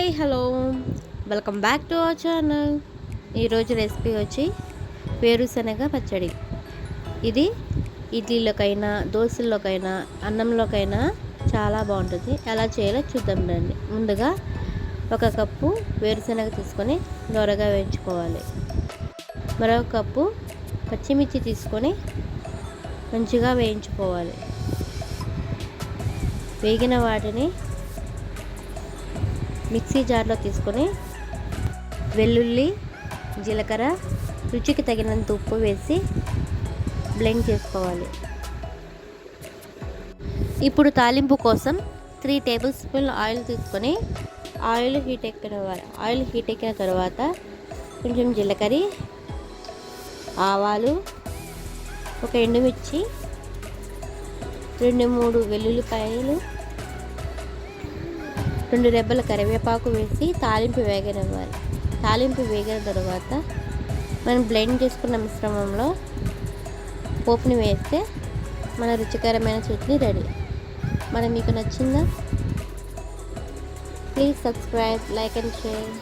Hi hello welcome back to our channel. ఈరోజు recipe వచ్చి వేరుశనగ పచ్చడి. ఇది ఇడ్లీలోకైనా దోశల్లోకైనా అన్నంలోకైనా చాలా బాగుంటుంది. ఎలా చేయాలో చూద్దాం రండి. ముందుగా 1 కప్పు వేరుశనగ తీసుకొని దోరగా వేయించుకోవాలి. మరొక కప్పు పచ్చిమిర్చి తీసుకొని మంచిగా వేయించుకోవాలి. వేగిన వాటిని మిక్సీ జార్లో తీసుకొని వెల్లుల్లి, జీలకర్ర, రుచికి తగినంత ఉప్పు వేసి బ్లెండ్ చేసుకోవాలి. ఇప్పుడు తాలింపు కోసం 3 టేబుల్ స్పూన్ల ఆయిల్ తీసుకొని ఆయిల్ హీట్ ఎక్కిన తర్వాత కొంచెం జీలకర్ర, ఆవాలు, 1 ఎండుమిర్చి, 2-3 వెల్లుల్లిపాయలు, 2 రెబ్బల కరివేపాకు వేసి తాలింపు వేగనివ్వాలి. తాలింపు వేగిన తర్వాత మనం బ్లెండ్ చేసుకున్న మిశ్రమంలో పోపుని వేస్తే మన రుచికరమైన చట్నీ రెడీ. మీకు నచ్చిందా? Please subscribe, like and share.